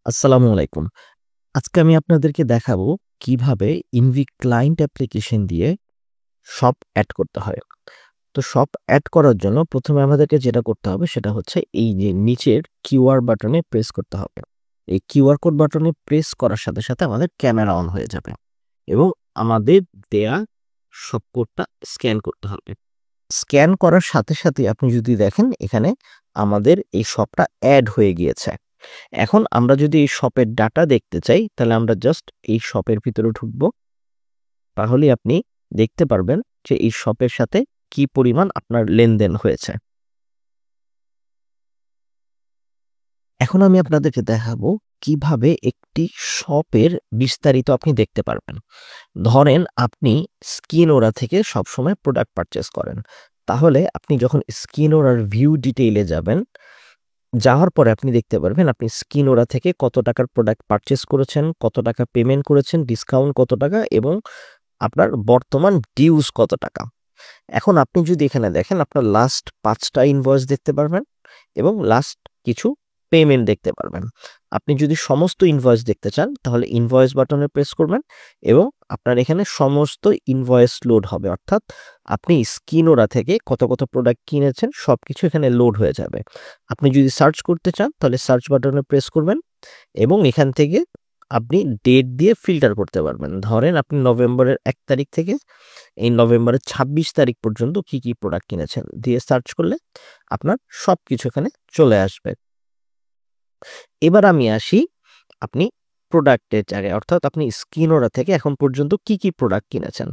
আসসালামু আলাইকুম। আজকে আমি আপনাদেরকে দেখাবো কিভাবে ইনভি ক্লায়েন্ট অ্যাপ্লিকেশন দিয়ে শপ অ্যাড করতে হয়। তো শপ অ্যাড করার জন্য ১ম এ আমাদেরকে যেটা করতে হবে সেটা হচ্ছে এই যে নিচের কিউআর বাটনে প্রেস করতে হবে। এই কিউআর কোড বাটনে প্রেস করার সাথে, সাথে আমাদের ক্যামেরা অন হয়ে যাবে এবং আমাদের দেয়া শপ কোডটা স্ক্যান করতে হবে। স্ক্যান করার সাথে, সাথে আপনি যদি দেখেন এখানে আমাদের এই শপটা অ্যাড হয়ে গিয়েছে। এখন আমরা যদি এই শপের ডাটা দেখতে চাই, তাহলে আমরা জাস্ট এই শপের ভিতরে ঢুকবো। তাহলেই আপনি দেখতে পারবেন যে এই শপের সাথে কি পরিমাণ আপনার লেনদেন হয়েছে। এখন আমি আপনাদেরকে দেখাবো কিভাবে একটি শপের বিস্তারিত আপনি দেখতে পারবেন। ধরেন আপনি স্কিনোরা থেকে সবসময় প্রোডাক্ট পারচেজ করেন। তাহলে আপনি যখন স্কিনোরার ভিউ ডিটেইলে যাবেন, যাওয়ার পরে আপনি দেখতে পারবেন আপনি স্কিনোরা থেকে কত টাকার প্রোডাক্ট পারচেজ করেছেন, কত টাকা পেমেন্ট করেছেন, ডিসকাউন্ট কত টাকা এবং আপনার বর্তমান ডিউজ কত টাকা। এখন আপনি যদি এখানে দেখেন আপনার লাস্ট ৫টা ইনভয়েস দেখতে পারবেন এবং লাস্ট কিছু পেমেন্ট দেখতে পারবেন। আপনি যদি সমস্ত ইনভয়েস দেখতে চান তাহলে ইনভয়েস বাটনে প্রেস করবেন এবং আপনার এখানে সমস্ত ইনভয়েস লোড হবে, অর্থাৎ আপনি স্কিনোরা থেকে কত কত প্রোডাক্ট কিনেছেন সবকিছু এখানে লোড হয়ে যাবে। আপনি যদি সার্চ করতে চান তাহলে সার্চ বাটনে প্রেস করবেন এবং এখান থেকে আপনি ডেট দিয়ে ফিল্টার করতে পারবেন। ধরেন আপনি নভেম্বরের ১ তারিখ থেকে এই নভেম্বরের ২৬ তারিখ পর্যন্ত কি কি প্রোডাক্ট কিনেছেন দিয়ে সার্চ করলে আপনার সবকিছু এখানে চলে আসবে। এবার আমি আসি আপনি প্রোডাক্টের জায়গায়, অর্থাৎ আপনি স্কিনোরা থেকে এখন পর্যন্ত কি কি প্রোডাক্ট কিনেছেন।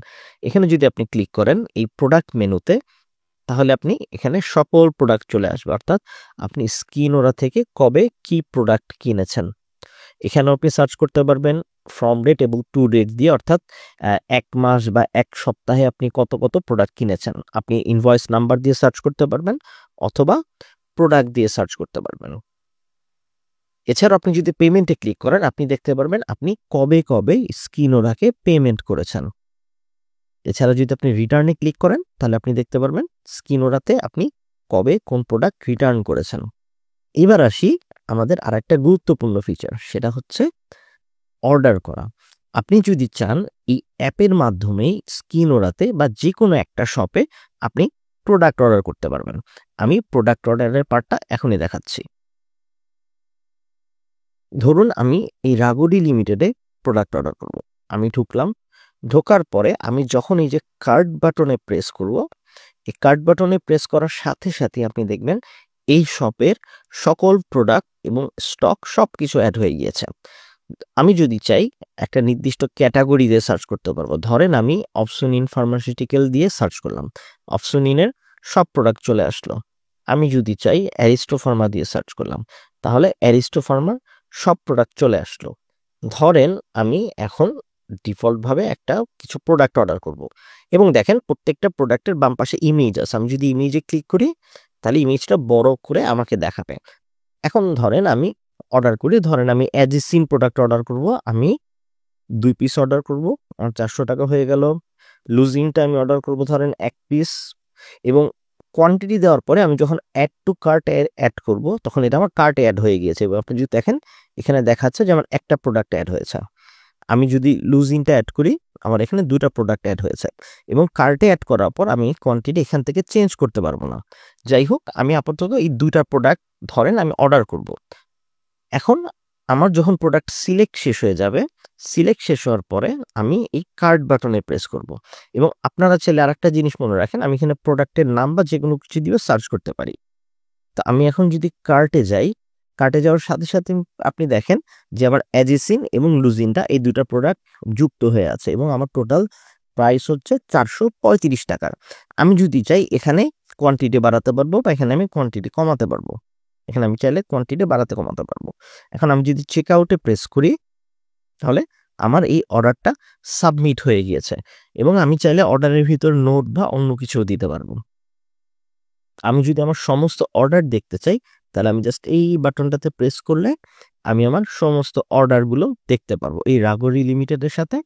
এখানে যদি আপনি ক্লিক করেন এই প্রোডাক্ট মেনুতে, তাহলে আপনি এখানে সকল প্রোডাক্ট চলে আসবে, অর্থাৎ আপনি স্কিনোরা থেকে কবে কি প্রোডাক্ট কিনেছেন। এখানেও আপনি সার্চ করতে পারবেন ফ্রম ডেট এবং টু ডেট দিয়ে, অর্থাৎ ১ মাস বা ১ সপ্তাহে আপনি কত কত প্রোডাক্ট কিনেছেন। আপনি ইনভয়েস নাম্বার দিয়ে সার্চ করতে পারবেন অথবা প্রোডাক্ট দিয়ে সার্চ করতে পারবেন। এছাড়াও আপনি যদি পেমেন্টে ক্লিক করেন আপনি দেখতে পারবেন আপনি কবে কবে স্কিনোরাকে পেমেন্ট করেছেন। এছাড়া যদি আপনি রিটার্নে ক্লিক করেন তাহলে আপনি দেখতে পারবেন স্কিনোরাতে আপনি কবে কোন প্রোডাক্ট রিটার্ন করেছেন। এবার আসি আমাদের আরেকটা গুরুত্বপূর্ণ ফিচার, সেটা হচ্ছে অর্ডার করা। আপনি যদি চান এই অ্যাপের মাধ্যমেই স্কিনোরাতে বা যেকোনো একটা শপে আপনি প্রোডাক্ট অর্ডার করতে পারবেন। আমি প্রোডাক্ট অর্ডারের পার্টটা এখনই দেখাচ্ছি। ধরুন আমি এই রাগোডি লিমিটেডে প্রোডাক্ট অর্ডার করব। আমি ঢুকলাম, ঢোকার পরে আমি যখন এই যে কার্ট বাটনে প্রেস করব, এই কার্ট বাটনে প্রেস করার সাথে সাথে আপনি দেখবেন এই শপের সকল প্রোডাক্ট এবং স্টক সবকিছু অ্যাড হয়ে গিয়েছে। আমি যদি চাই একটা নির্দিষ্ট ক্যাটাগরি দিয়ে সার্চ করতে পারবো। ধরেন আমি অপসনিন ফার্মাসিউটিক্যাল দিয়ে সার্চ করলাম, অপসনিনের সব প্রোডাক্ট চলে আসলো। আমি যদি চাই অ্যারিস্টো ফার্মা দিয়ে সার্চ করলাম, তাহলে অ্যারিস্টো ফার্মার সব প্রোডাক্ট চলে আসলো। ধরেন আমি এখন ডিফল্টভাবে একটা কিছু প্রোডাক্ট অর্ডার করব এবং দেখেন প্রত্যেকটা প্রোডাক্টের বাম পাশে ইমেজ আছে। আমি যদি ইমেজে ক্লিক করি তাহলে ইমেজটা বড় করে আমাকে দেখাবে। এখন ধরেন আমি অর্ডার করি, ধরেন আমি অ্যাজিসিন প্রোডাক্ট অর্ডার করব, আমি ২ পিস অর্ডার করব, আমার ৪০০ টাকা হয়ে গেল। লুজিনটা আমি অর্ডার করব ধরেন ১ পিস এবং কোয়ান্টিটি দেওয়ার পরে আমি যখন অ্যাড টু কার্ট অ্যাড করব তখন এটা আমার কার্টে অ্যাড হয়ে গিয়েছে এবং আপনি যদি দেখেন এখানে দেখাচ্ছে যে আমার একটা প্রোডাক্ট অ্যাড হয়েছে। আমি যদি লুজিনটা অ্যাড করি আমার এখানে ২টা প্রোডাক্ট অ্যাড হয়েছে এবং কার্টে অ্যাড করার পর আমি কোয়ান্টিটি এখান থেকে চেঞ্জ করতে পারবো না। যাই হোক, আমি আপাতত এই ২টা প্রোডাক্ট ধরেন আমি অর্ডার করব। এখন আমার যখন প্রোডাক্ট সিলেক্ট শেষ হয়ে যাবে, সিলেক্ট শেষ হওয়ার পরে আমি এই কার্ট বাটনে প্রেস করব এবং আপনারা চাইলে আরেকটা জিনিস মনে রাখেন, আমি এখানে প্রোডাক্টের নাম বা যেকোনো কিছু দিয়ে সার্চ করতে পারি। তো আমি এখন যদি কার্টে যাই, কার্টে যাওয়ার সাথে সাথে আপনি দেখেন যে আমার অ্যাজিসিন এবং লুজিনটা এই ২টা প্রোডাক্ট যুক্ত হয়ে আছে এবং আমার টোটাল প্রাইস হচ্ছে ৪৩৫ টাকার। আমি যদি চাই এখানে কোয়ান্টিটি বাড়াতে পারবো বা এখানে আমি কোয়ান্টিটি কমাতে পারবো। এখানে আমি চাইলে কোয়ান্টিটি বাড়াতে কমাতে পারবো। এখন আমি যদি চেক আউটে প্রেস করি তাহলে আমার এই অর্ডারটা সাবমিট হয়ে গিয়েছে এবং আমি চাইলে অর্ডারের ভিতর নোট বা অন্য কিছুও দিতে পারবো। আমি যদি আমার সমস্ত অর্ডার দেখতে চাই তাহলে আমি জাস্ট এই বাটনটাতে প্রেস করলে আমি আমার সমস্ত অর্ডারগুলো দেখতে পারবো। এই রাগোডি লিমিটেডের সাথে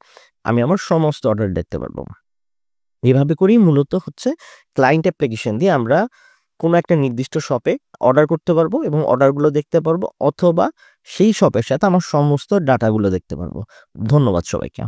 আমি আমার সমস্ত অর্ডার দেখতে পারবো। এভাবে করেই মূলত হচ্ছে ক্লায়েন্ট অ্যাপ্লিকেশন দিয়ে আমরা কোনো একটা নির্দিষ্ট শপে অর্ডার করতে পারবো এবং অর্ডারগুলো দেখতে পারবো, অথবা সেই শপের সাথে আমার সমস্ত ডাটাগুলো দেখতে পারবো। ধন্যবাদ সবাইকে।